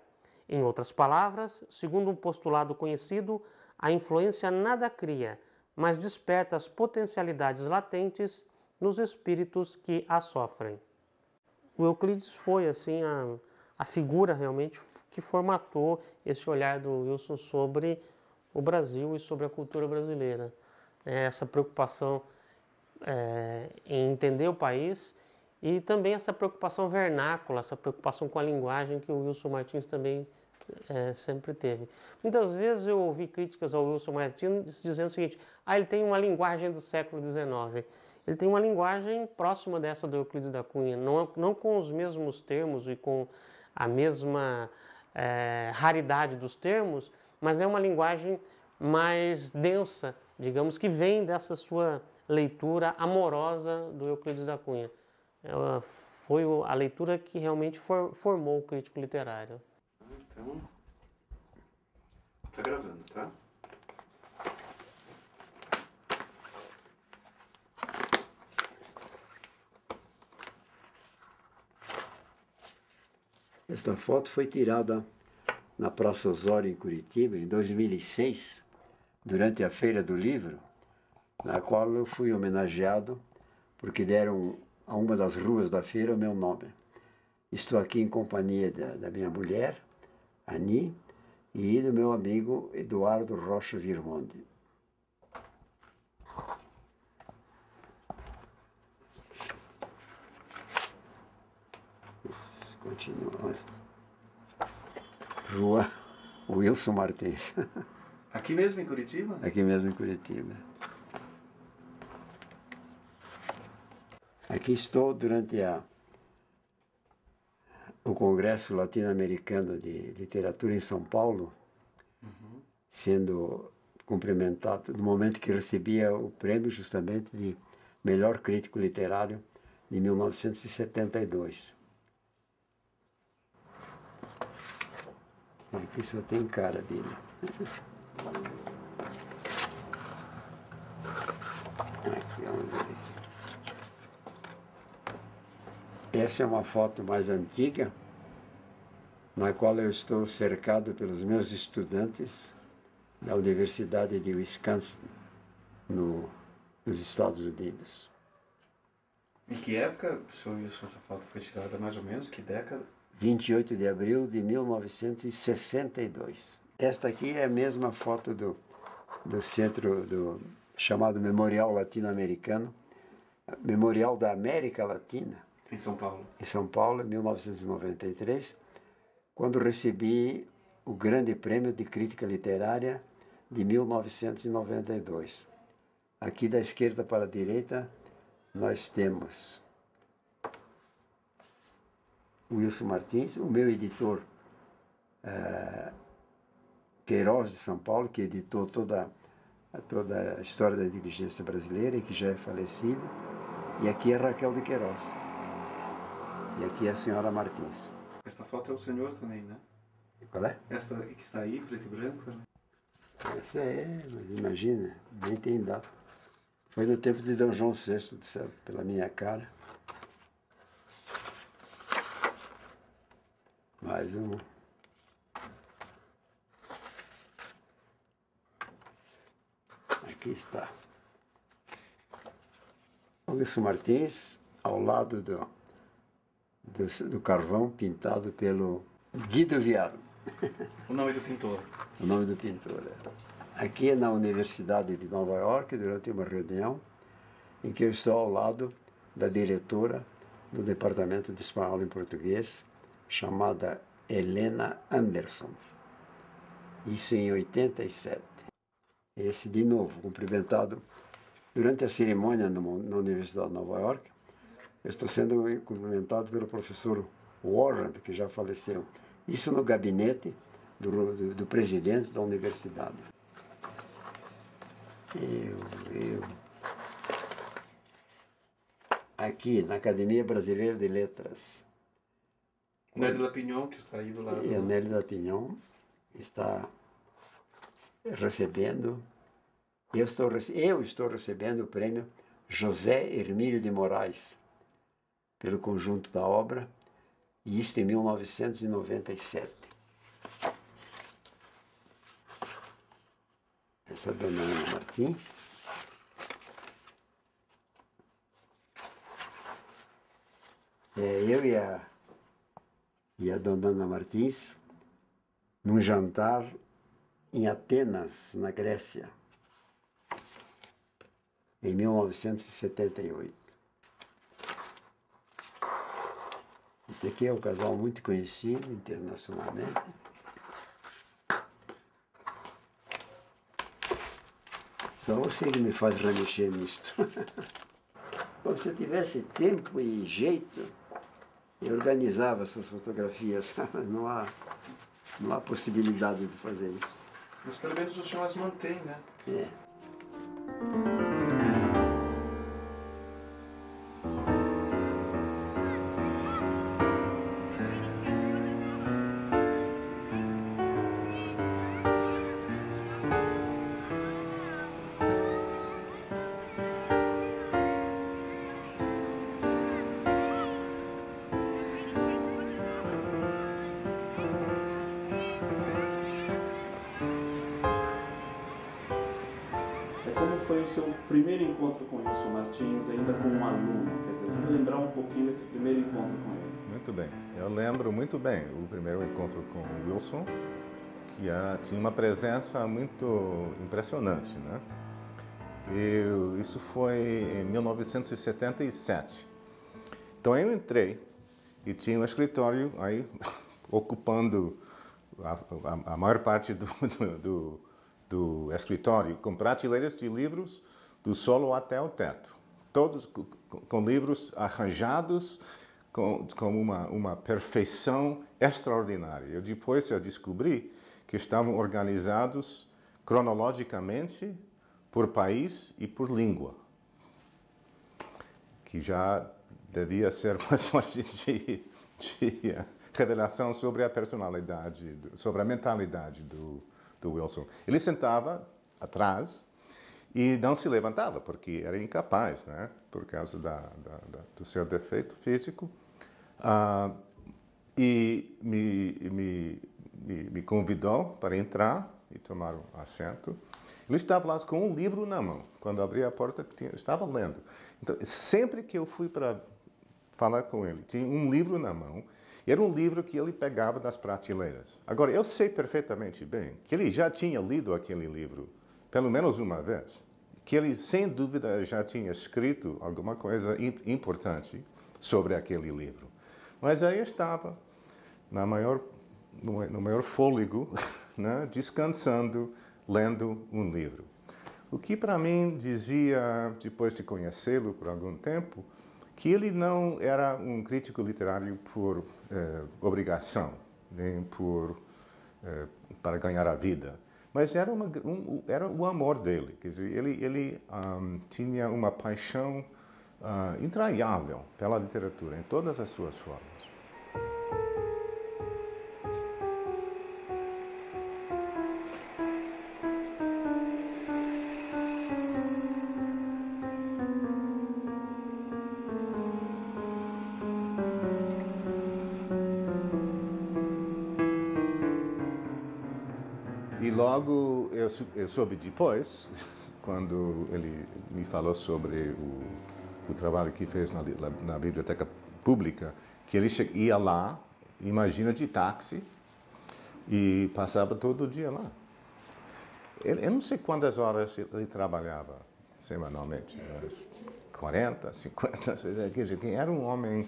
Em outras palavras, segundo um postulado conhecido, a influência nada cria, mas desperta as potencialidades latentes nos espíritos que a sofrem. O Euclides foi, assim, a figura realmente que formatou esse olhar do Wilson sobre o Brasil e sobre a cultura brasileira. Essa preocupação em entender o país e também essa preocupação vernácula, essa preocupação com a linguagem que o Wilson Martins também sempre teve. Muitas vezes eu ouvi críticas ao Wilson Martins dizendo o seguinte: ele tem uma linguagem do século XIX. Ele tem uma linguagem próxima dessa do Euclides da Cunha, não com os mesmos termos e com a mesma raridade dos termos, mas é uma linguagem mais densa, digamos, que vem dessa sua leitura amorosa do Euclides da Cunha. Foi a leitura que realmente formou o crítico literário. Então, tá gravando, tá? Esta foto foi tirada na Praça Osório, em Curitiba, em 2006, durante a Feira do Livro, na qual eu fui homenageado porque deram a uma das ruas da feira o meu nome. Estou aqui em companhia da minha mulher, Ani, e do meu amigo Eduardo Rocha Virmonde. Continua. Rua Wilson Martins. Aqui mesmo em Curitiba? Aqui mesmo em Curitiba. Aqui estou durante o Congresso Latino-Americano de Literatura em São Paulo, sendo cumprimentado no momento que recebia o prêmio justamente de melhor crítico literário de 1972. Aqui só tem cara dele. Aqui, vamos ver. Essa é uma foto mais antiga, na qual eu estou cercado pelos meus estudantes da Universidade de Wisconsin, nos Estados Unidos. Em que época, senhor Wilson, essa foto foi tirada mais ou menos? Que década? 28 de abril de 1962. Esta aqui é a mesma foto do centro chamado Memorial Latino-Americano, Memorial da América Latina. Em São Paulo. Em São Paulo, em 1993, quando recebi o Grande Prêmio de Crítica Literária de 1992. Aqui da esquerda para a direita, nós temos o Wilson Martins, o meu editor Queiroz de São Paulo, que editou toda a história da inteligência brasileira e que já é falecido. E aqui é Raquel de Queiroz. E aqui é a senhora Martins. Esta foto é o senhor também, né? Qual é? Esta que está aí, preto e branco, né? Essa mas imagina, nem tem data. Foi no tempo de D. João VI, pela minha cara. Mais uma. Aqui está. O Wilson Martins, ao lado do carvão pintado pelo Guido Viaro. O nome do pintor. O nome do pintor. Aqui é na Universidade de Nova York, durante uma reunião em que eu estou ao lado da diretora do Departamento de Espanhol em Português, chamada Helena Anderson. Isso em 87. Esse, de novo, cumprimentado durante a cerimônia na Universidade de Nova York. Eu estou sendo cumprimentado pelo professor Warren, que já faleceu. Isso no gabinete do presidente da universidade. Aqui, na Academia Brasileira de Letras. Nélida Pinhon, que está aí do lado. E a Nélida Pinhon está recebendo. Eu estou recebendo o prêmio José Hermílio de Moraes, pelo conjunto da obra, e isto em 1997. Essa é a dona Ana Martins. Eu e a dona Ana Martins, num jantar em Atenas, na Grécia, em 1978. Esse aqui é um casal muito conhecido internacionalmente. Só você que me faz remexer nisto. Bom, se eu tivesse tempo e jeito, eu organizava essas fotografias. Não há possibilidade de fazer isso. Mas pelo menos o senhor as mantém, né? É. Como foi o seu primeiro encontro com Wilson Martins, ainda como um aluno? Quer dizer, relembrar um pouquinho esse primeiro encontro com ele. Muito bem. Eu lembro muito bem o primeiro encontro com o Wilson, que tinha uma presença muito impressionante, né? Isso foi em 1977. Então eu entrei e tinha um escritório aí ocupando a maior parte do escritório, com prateleiras de livros do solo até o teto, todos com livros arranjados com uma perfeição extraordinária. Depois eu descobri que estavam organizados cronologicamente por país e por língua, que já devia ser uma sorte de revelação sobre a personalidade, sobre a mentalidade do Wilson. Ele sentava atrás e não se levantava, porque era incapaz, né? Por causa do seu defeito físico. E me convidou para entrar e tomar um assento. Ele estava lá com um livro na mão. Quando abri a porta, estava lendo. Então, sempre que eu fui para falar com ele, tinha um livro na mão. Era um livro que ele pegava das prateleiras. Agora, eu sei perfeitamente bem que ele já tinha lido aquele livro pelo menos uma vez. Que ele, sem dúvida, já tinha escrito alguma coisa importante sobre aquele livro. Mas aí estava, no maior fôlego, né, descansando, lendo um livro. O que para mim dizia, depois de conhecê-lo por algum tempo, que ele não era um crítico literário por obrigação, nem para ganhar a vida, mas era o amor dele. Quer dizer, ele tinha uma paixão intragável pela literatura, em todas as suas formas. E logo eu soube depois, quando ele me falou sobre o trabalho que fez na biblioteca pública, que ele ia lá, imagina, de táxi, e passava todo dia lá. Eu não sei quantas horas ele trabalhava semanalmente, 40, 50, quer dizer, era um homem,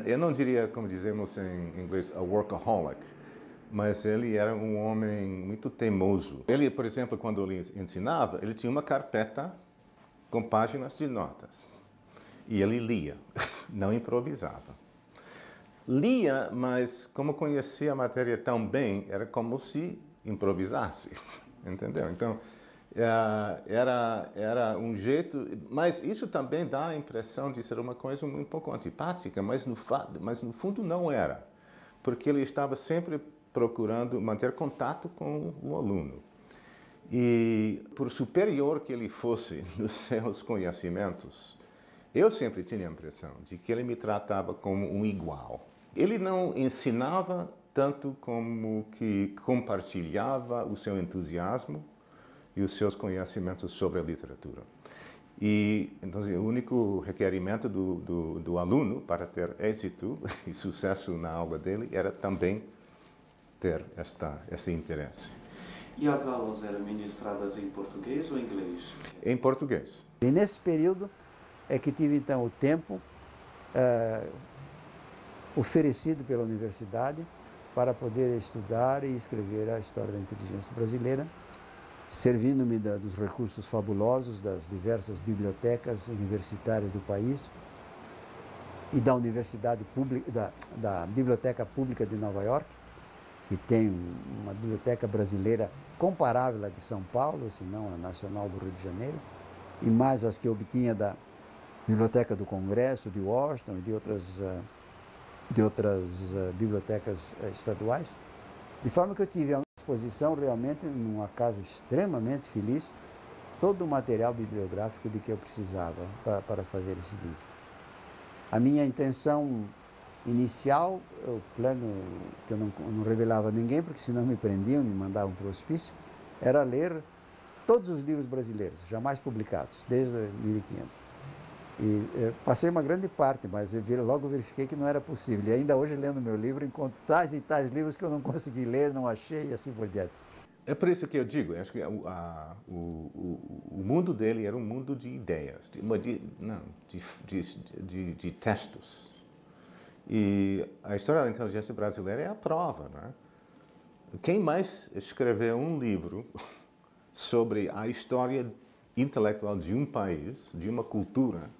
eu não diria, como dizemos em inglês, a workaholic, mas ele era um homem muito teimoso. Ele, por exemplo, quando ele ensinava, ele tinha uma carpeta com páginas de notas. E ele lia, não improvisava. Lia, mas como conhecia a matéria tão bem, era como se improvisasse, entendeu? Então, era um jeito... Mas isso também dá a impressão de ser uma coisa um pouco antipática, mas no fundo não era. Porque ele estava sempre procurando manter contato com o aluno. E, por superior que ele fosse nos seus conhecimentos, eu sempre tinha a impressão de que ele me tratava como um igual. Ele não ensinava tanto como que compartilhava o seu entusiasmo e os seus conhecimentos sobre a literatura. E, então, o único requerimento do aluno para ter êxito e sucesso na aula dele era também ter esse interesse. E as aulas eram ministradas em português ou em inglês? Em português. E nesse período é que tive então o tempo oferecido pela universidade para poder estudar e escrever a história da inteligência brasileira, servindo-me dos recursos fabulosos das diversas bibliotecas universitárias do país e da Universidade Pública, da Biblioteca Pública de Nova York, que tem uma biblioteca brasileira comparável à de São Paulo, se não a nacional do Rio de Janeiro, e mais as que eu obtinha da Biblioteca do Congresso, de Washington e de outras bibliotecas estaduais, de forma que eu tive à disposição, realmente, num acaso extremamente feliz, todo o material bibliográfico de que eu precisava para fazer esse livro. A minha intenção inicial, o plano que eu não revelava a ninguém, porque senão me prendiam, me mandavam para o hospício, era ler todos os livros brasileiros, jamais publicados, desde 1500. E passei uma grande parte, mas logo verifiquei que não era possível. E ainda hoje, lendo meu livro, encontro tais e tais livros que eu não consegui ler, não achei e assim por diante. É por isso que eu digo, acho que o mundo dele era um mundo de ideias, de textos. E a história da inteligência brasileira é a prova, não é? Quem mais escreveu um livro sobre a história intelectual de um país, de uma cultura,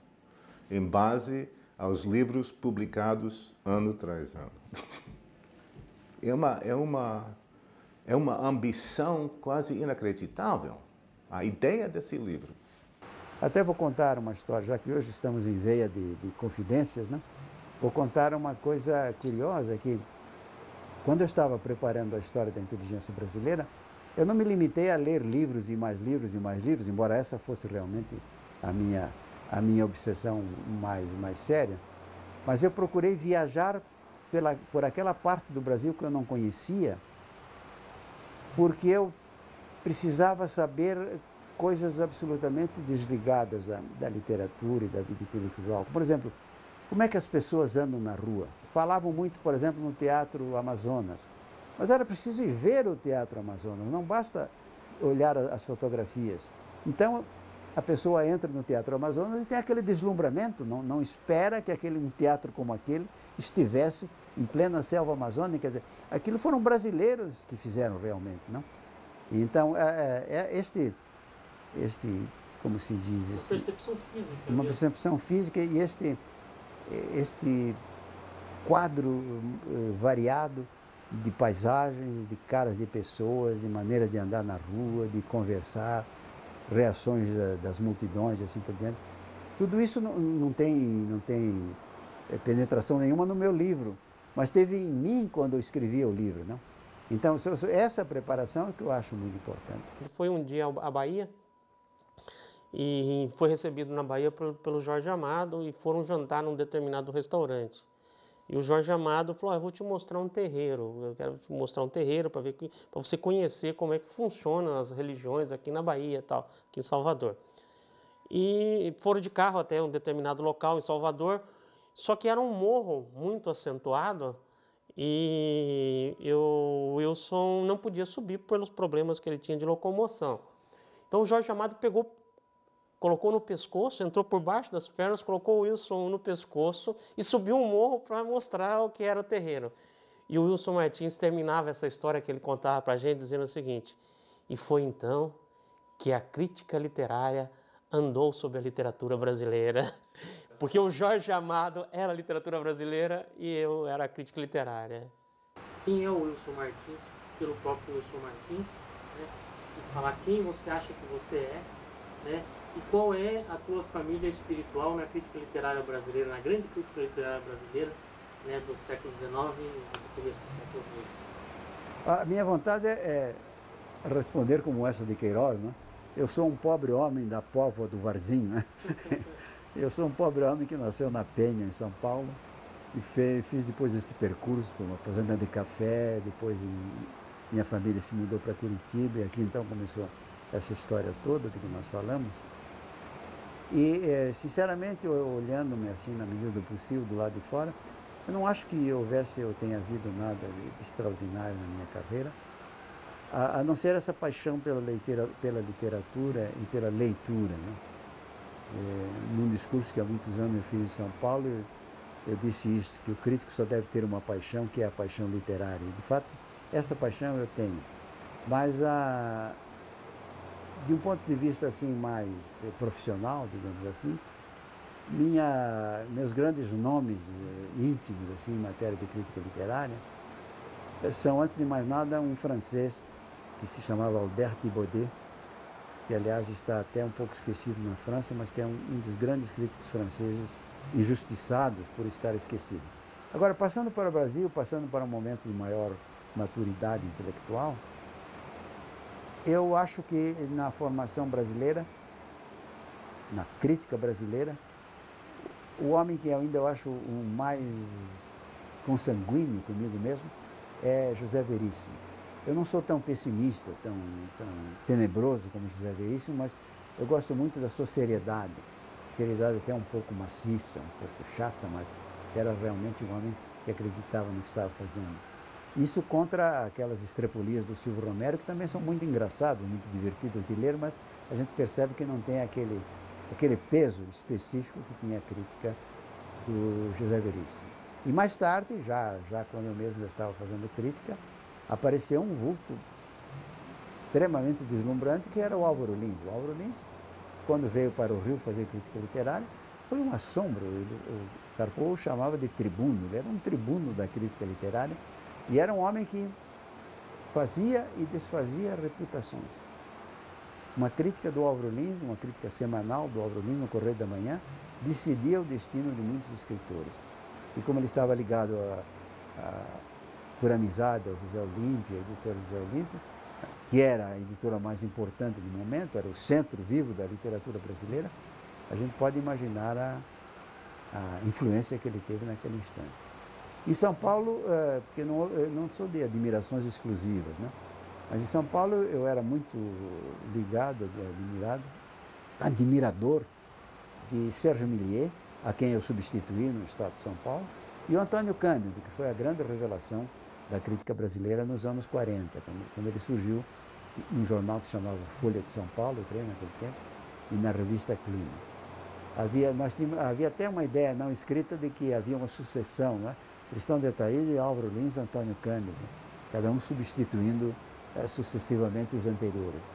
em base aos livros publicados ano tras ano? É uma ambição quase inacreditável, a ideia desse livro. Até vou contar uma história, já que hoje estamos em veia de confidências, né? Vou contar uma coisa curiosa, que quando eu estava preparando a história da inteligência brasileira, eu não me limitei a ler livros e mais livros e mais livros, embora essa fosse realmente a minha obsessão mais séria, mas eu procurei viajar por aquela parte do Brasil que eu não conhecia, porque eu precisava saber coisas absolutamente desligadas da literatura e da vida intelectual. Por exemplo, como é que as pessoas andam na rua? Falavam muito, por exemplo, no Teatro Amazonas, mas era preciso ir ver o Teatro Amazonas, não basta olhar as fotografias. Então, a pessoa entra no Teatro Amazonas e tem aquele deslumbramento, não espera que um teatro como aquele estivesse em plena selva amazônica. Quer dizer, aquilo foram brasileiros que fizeram realmente, não? Então, como se diz? Uma percepção física. Uma percepção física e este quadro variado de paisagens, de caras de pessoas, de maneiras de andar na rua, de conversar, reações das multidões e assim por diante. Tudo isso não tem penetração nenhuma no meu livro, mas teve em mim quando eu escrevia o livro, não? Então, essa preparação é que eu acho muito importante. Foi um dia à Bahia e foi recebido na Bahia pelo Jorge Amado e foram jantar num determinado restaurante. E o Jorge Amado falou, eu vou te mostrar um terreiro, eu quero te mostrar um terreiro para você conhecer como é que funcionam as religiões aqui na Bahia, tal, aqui em Salvador. E foram de carro até um determinado local em Salvador, só que era um morro muito acentuado e o Wilson não podia subir pelos problemas que ele tinha de locomoção. Então o Jorge Amado colocou no pescoço, entrou por baixo das pernas, colocou o Wilson no pescoço e subiu um morro para mostrar o que era o terreiro. E o Wilson Martins terminava essa história que ele contava para a gente dizendo o seguinte, e foi então que a crítica literária andou sobre a literatura brasileira, porque o Jorge Amado era a literatura brasileira e eu era a crítica literária. Quem é o Wilson Martins? Pelo próprio Wilson Martins, né? E falar quem você acha que você é, né? E qual é a tua família espiritual na crítica literária brasileira, na grande crítica literária brasileira, né, do século XIX e do começo do século XX? A minha vontade é responder como essa de Queiroz, né? Eu sou um pobre homem da Póvoa do Varzinho, né? Eu sou um pobre homem que nasceu na Penha, em São Paulo, e fiz depois esse percurso por uma fazenda de café, depois minha família se mudou para Curitiba, e aqui então começou essa história toda de que nós falamos. E, sinceramente, olhando-me assim, na medida do possível, do lado de fora, eu não acho que tenha havido nada de extraordinário na minha carreira, a não ser essa paixão pela literatura e pela leitura, né? Num discurso que há muitos anos eu fiz em São Paulo, eu disse isso, que o crítico só deve ter uma paixão, que é a paixão literária. E, de fato, esta paixão eu tenho. Mas, de um ponto de vista assim, mais profissional, digamos assim, meus grandes nomes íntimos assim, em matéria de crítica literária são, antes de mais nada, um francês que se chamava Albert Thibaudet, que aliás está até um pouco esquecido na França, mas que é um dos grandes críticos franceses injustiçados por estar esquecido. Agora, passando para o Brasil, passando para um momento de maior maturidade intelectual, eu acho que na formação brasileira, na crítica brasileira, o homem que ainda eu acho o mais consanguíneo comigo mesmo é José Veríssimo. Eu não sou tão pessimista, tão tenebroso como José Veríssimo, mas eu gosto muito da sua seriedade, sinceridade até um pouco maciça, um pouco chata, mas era realmente um homem que acreditava no que estava fazendo. Isso contra aquelas estrepolias do Silvio Romero, que também são muito engraçadas, muito divertidas de ler, mas a gente percebe que não tem aquele peso específico que tinha a crítica do José Veríssimo. E mais tarde, já quando eu mesmo estava fazendo crítica, apareceu um vulto extremamente deslumbrante, que era o Álvaro Lins. O Álvaro Lins, quando veio para o Rio fazer crítica literária, foi um assombro. O Carpo o chamava de tribuno, ele era um tribuno da crítica literária, e era um homem que fazia e desfazia reputações. Uma crítica do Álvaro Lins, uma crítica semanal do Álvaro Lins no Correio da Manhã, decidia o destino de muitos escritores. E como ele estava ligado por amizade ao José Olímpio, a editora José Olímpio, que era a editora mais importante do momento, era o centro vivo da literatura brasileira, a gente pode imaginar a influência que ele teve naquele instante. Em São Paulo, porque eu não sou de admirações exclusivas, né? Mas em São Paulo eu era muito ligado, admirador de Sérgio Milliet, a quem eu substituí no Estado de São Paulo, e o Antônio Cândido, que foi a grande revelação da crítica brasileira nos anos 40, quando ele surgiu num jornal que se chamava Folha de São Paulo, eu creio, naquele tempo, e na revista Clima. Havia até uma ideia não escrita de que havia uma sucessão, né? Tristão de Ataíde, Álvaro Lins e Antônio Cândido, cada um substituindo sucessivamente os anteriores.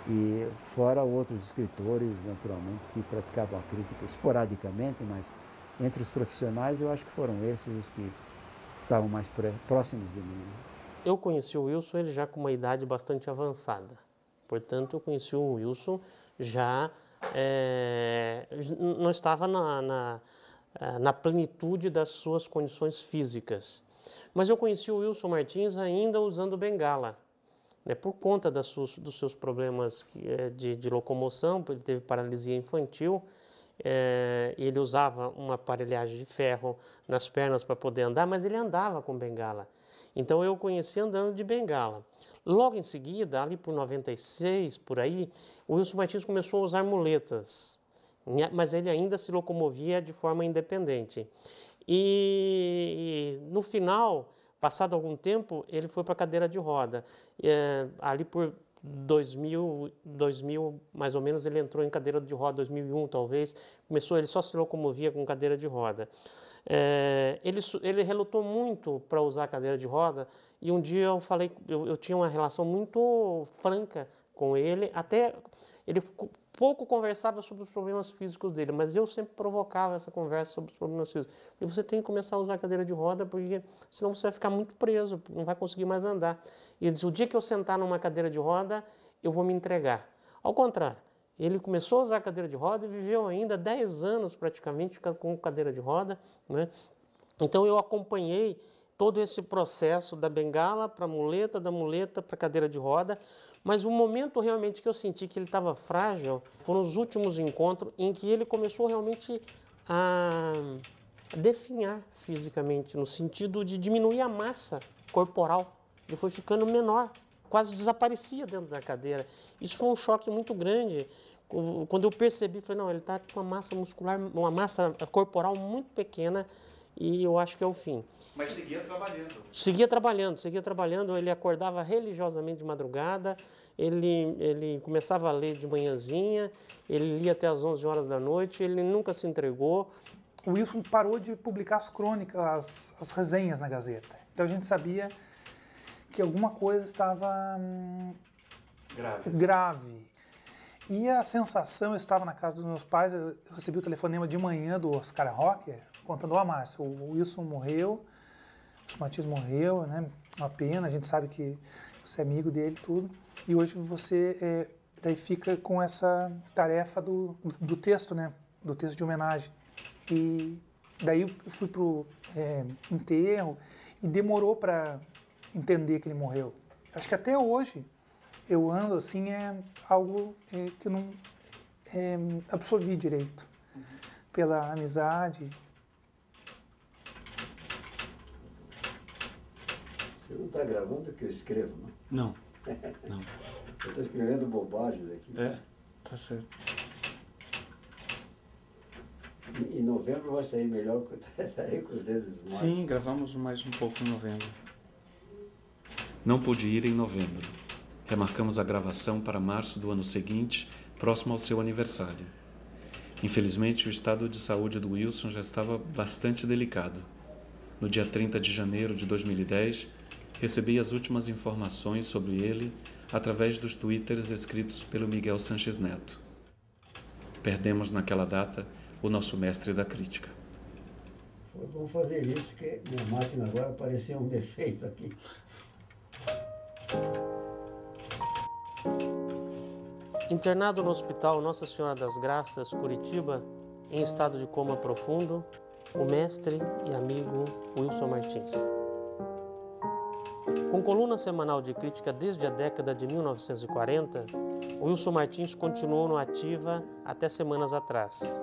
E fora outros escritores, naturalmente, que praticavam a crítica esporadicamente, mas entre os profissionais eu acho que foram esses os que estavam mais próximos de mim. Eu conheci o Wilson ele já com uma idade bastante avançada. Portanto, eu conheci o Wilson já não estava na plenitude das suas condições físicas. Mas eu conheci o Wilson Martins ainda usando bengala, né, por conta dos seus problemas de locomoção. Ele teve paralisia infantil, ele usava uma aparelhagem de ferro nas pernas para poder andar, mas ele andava com bengala. Então eu o conheci andando de bengala. Logo em seguida, ali por 96, por aí, o Wilson Martins começou a usar muletas, mas ele ainda se locomovia de forma independente. E no final, passado algum tempo, ele foi para a cadeira de roda. Ali por 2000 mais ou menos, ele entrou em cadeira de roda, 2001 talvez, ele só se locomovia com cadeira de roda. Ele relutou muito para usar a cadeira de roda, e um dia eu tinha uma relação muito franca com ele, até ele pouco conversava sobre os problemas físicos dele, mas eu sempre provocava essa conversa sobre os problemas físicos. E você tem que começar a usar a cadeira de roda, porque senão você vai ficar muito preso, não vai conseguir mais andar. E ele disse, o dia que eu sentar numa cadeira de roda, eu vou me entregar. Ao contrário, ele começou a usar a cadeira de roda e viveu ainda 10 anos praticamente com cadeira de roda, né? Então eu acompanhei todo esse processo da bengala para a muleta, da muleta para a cadeira de roda, mas o momento realmente que eu senti que ele estava frágil foram os últimos encontros em que ele começou realmente a definhar fisicamente, no sentido de diminuir a massa corporal. Ele foi ficando menor, quase desaparecia dentro da cadeira. Isso foi um choque muito grande. Quando eu percebi, falei, não, ele está com uma massa muscular, uma massa corporal muito pequena, e eu acho que é o fim. Mas seguia trabalhando? Seguia trabalhando. Ele acordava religiosamente de madrugada, ele começava a ler de manhãzinha, ele lia até as 11 horas da noite, ele nunca se entregou. O Wilson parou de publicar as crônicas, as resenhas na Gazeta. Então a gente sabia que alguma coisa estava grave. E a sensação, eu estava na casa dos meus pais, eu recebi o telefonema de manhã do Oscar Rocker, contando, Márcio, o Wilson morreu, o Wilson Martins morreu, né? Uma pena, a gente sabe que você é amigo dele e tudo, e hoje você daí fica com essa tarefa do texto, né? Do texto de homenagem. E daí eu fui pro enterro e demorou para entender que ele morreu. Acho que até hoje eu ando assim, algo que eu não absorvi direito, pela amizade. Você não está gravando o que eu escrevo, não? Não. Eu estou escrevendo bobagens aqui. Tá certo. Em novembro vai sair melhor, sair com os dedos mais. Sim, gravamos mais um pouco em novembro. Não pude ir em novembro. Remarcamos a gravação para março do ano seguinte, próximo ao seu aniversário. Infelizmente, o estado de saúde do Wilson já estava bastante delicado. No dia 30 de janeiro de 2010, recebi as últimas informações sobre ele através dos twitters escritos pelo Miguel Sanches Neto. Perdemos naquela data o nosso mestre da crítica. Foi bom fazer isso, porque minha máquina agora apareceu um defeito aqui. Internado no Hospital Nossa Senhora das Graças, Curitiba, em estado de coma profundo, o mestre e amigo Wilson Martins. Com coluna semanal de crítica desde a década de 1940, Wilson Martins continuou no ativa até semanas atrás.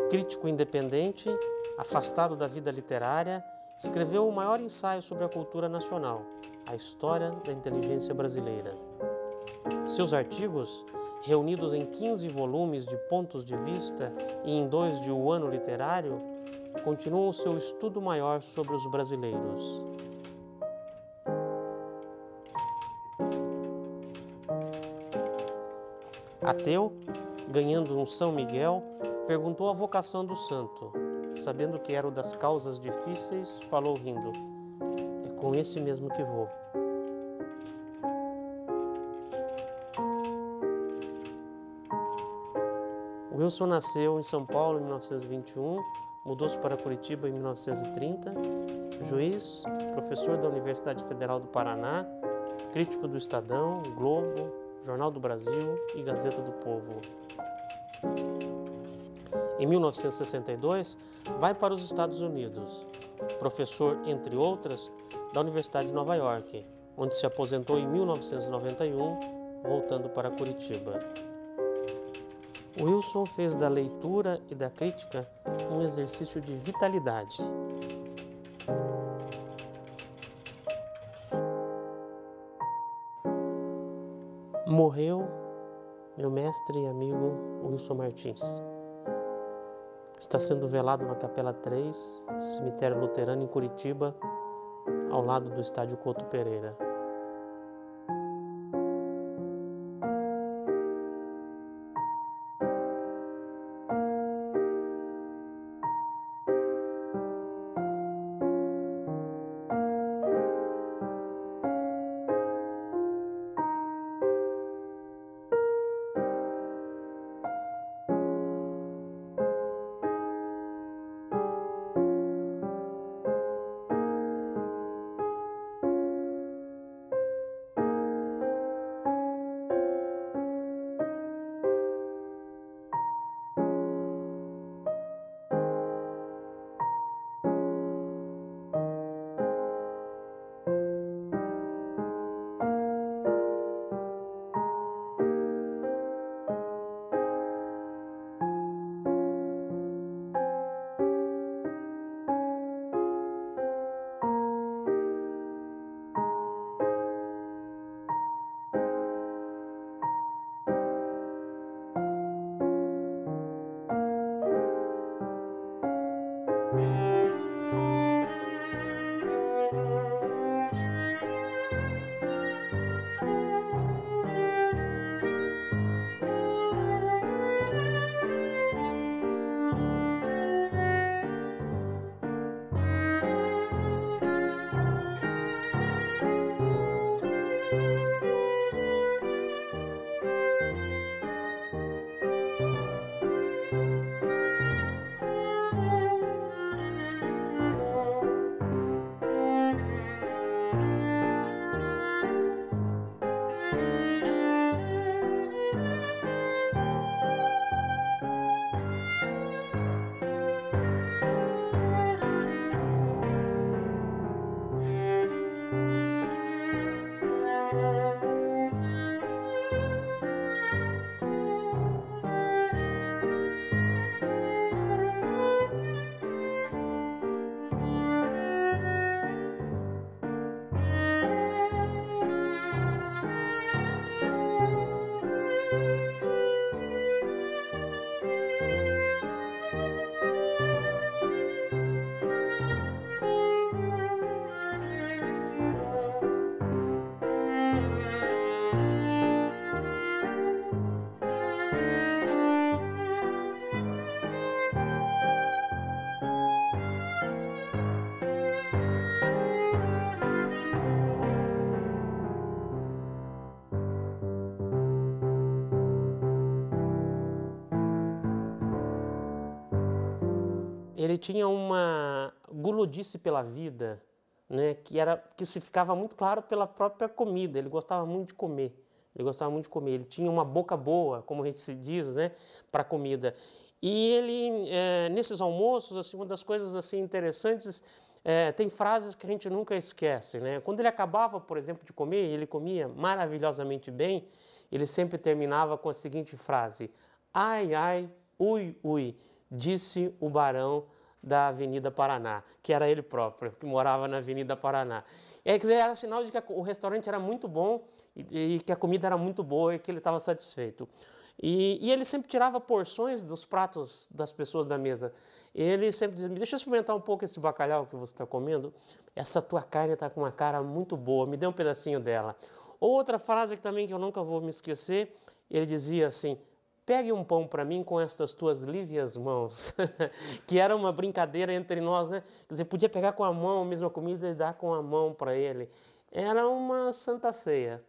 Crítico independente, afastado da vida literária, escreveu o maior ensaio sobre a cultura nacional, a história da inteligência brasileira. Seus artigos, reunidos em 15 volumes de pontos de vista e em 2 de O Ano Literário, continuam o seu estudo maior sobre os brasileiros. Ateu, ganhando um São Miguel, perguntou a vocação do santo. Sabendo que era o das causas difíceis, falou rindo: "É com esse mesmo que vou." Wilson nasceu em São Paulo em 1921, mudou-se para Curitiba em 1930, juiz, professor da Universidade Federal do Paraná, crítico do Estadão, Globo, Jornal do Brasil e Gazeta do Povo. Em 1962, vai para os Estados Unidos, professor, entre outras, da Universidade de Nova York, onde se aposentou em 1991, voltando para Curitiba. Wilson fez da leitura e da crítica um exercício de vitalidade. Morreu meu mestre e amigo Wilson Martins. Está sendo velado na Capela 3, cemitério luterano em Curitiba, ao lado do estádio Couto Pereira. ele tinha uma gulodice pela vida, né, que se ficava muito claro pela própria comida. Ele gostava muito de comer. Ele tinha uma boca boa, como a gente se diz, né, para comida. E ele, nesses almoços, assim, uma das coisas assim interessantes, tem frases que a gente nunca esquece, né? Quando ele acabava, por exemplo, de comer, ele comia maravilhosamente bem, ele sempre terminava com a seguinte frase: ai, ai, ui, ui, disse o barão da Avenida Paraná, que era ele próprio, que morava na Avenida Paraná. Quer dizer, era sinal de que o restaurante era muito bom e que a comida era muito boa e que ele estava satisfeito. E ele sempre tirava porções dos pratos das pessoas da mesa. Ele sempre dizia: deixa eu experimentar um pouco esse bacalhau que você está comendo. Essa tua carne está com uma cara muito boa, me dê um pedacinho dela. Outra frase que também que eu nunca vou me esquecer, ele dizia assim: pegue um pão para mim com estas tuas lívias mãos. Que era uma brincadeira entre nós, né? Quer dizer, podia pegar com a mão a mesma comida e dar com a mão para ele. Era uma santa ceia.